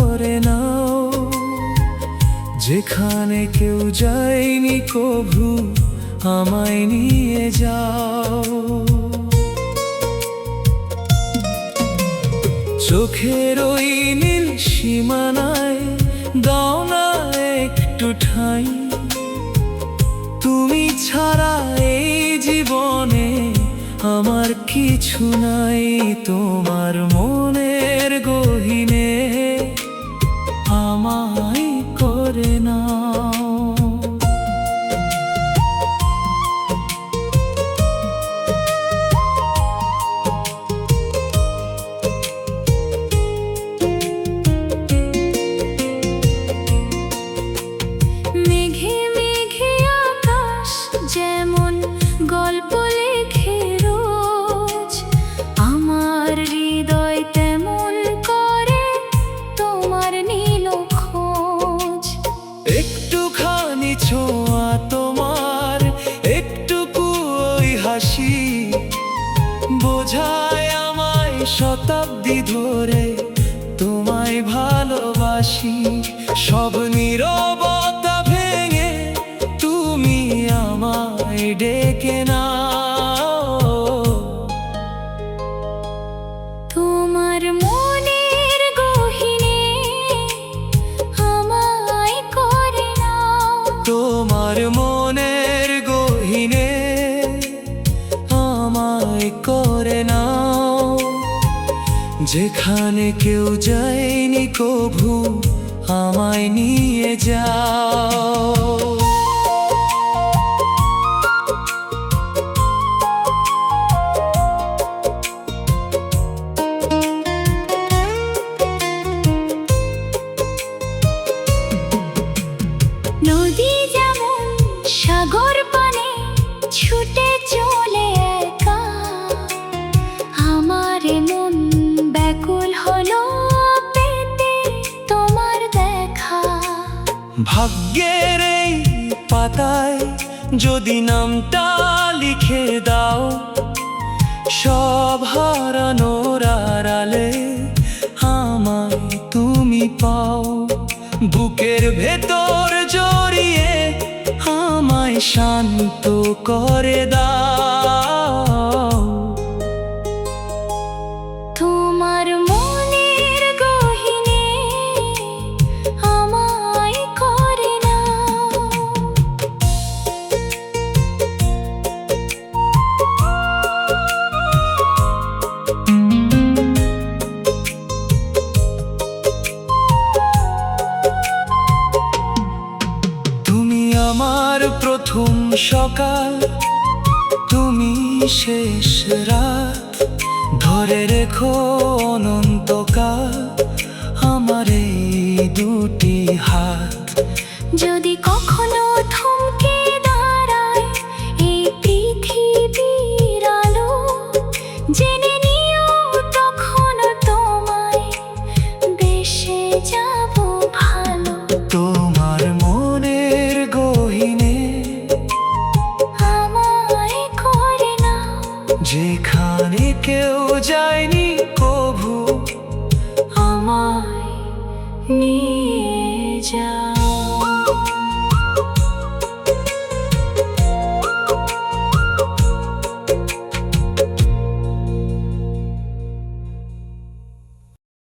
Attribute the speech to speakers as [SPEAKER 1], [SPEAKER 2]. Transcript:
[SPEAKER 1] করে নাও, যেখানে কেউ যায়নি কভু আমায় নিয়ে যাও। চোখের ওই নীল সীমানায় দাও না একটু ঠাঁই, তুমি ছাড়া এই জীবনে আমার কিছু নাই। তোমার মনের গহীনে আমায় করে নাও।
[SPEAKER 2] মেঘে মেঘে আকাশ যেমন গল্প লেখে রোজ, আমার হৃদয় তেমন করে তোমার নীল খোঁজ।
[SPEAKER 1] একটুখানি ছোঁয়া তোমার, একটুকু ওই হাসি বোঝায় আমায় শতাব্দী ধরে তোমায় ভালোবাসি। সব নীরবতা ভেঙে তুমি আমায় ডেকে নাও।
[SPEAKER 2] তোমার মনের গহীনে আমায় করে নাও।
[SPEAKER 1] তোমার মনের গহীনে আমায় করে নাও, যেখানে কেউ যায়নি কভু আমায় নিয়ে যাও।
[SPEAKER 2] নদী যেমন সাগর পানে ছুটে চলে একা, আমার মন ব্যাকুল হলো পেতে তোমার দেখা।
[SPEAKER 1] ভাগ্যের এই পাতায় যদি নামটা লিখে দাও, সব হারানোর আড়ালে আমায় তুমি পাও। বুকের ভেতর জড়িয়ে আমায় শান্ত করে দাও।
[SPEAKER 2] তোমার মনের গহীনে আমায় করে নাও।
[SPEAKER 1] তুমি আমার প্রথম সকাল, তুমি শেষ রাত, ধরে রেখো অনন্তকাল আমার এই দুটি হাত।
[SPEAKER 2] যদি কখনো থমকে দাঁড়ায় এই পৃথিবীর আলো, জেনে নিও তখন তোমায় বেসে যাব ভালো।
[SPEAKER 1] তোমার মনের গহীনে
[SPEAKER 2] আমায় করে নাও,
[SPEAKER 1] যেখানে কেউ যায়নি কভু
[SPEAKER 2] আমায় নিয়ে যাও।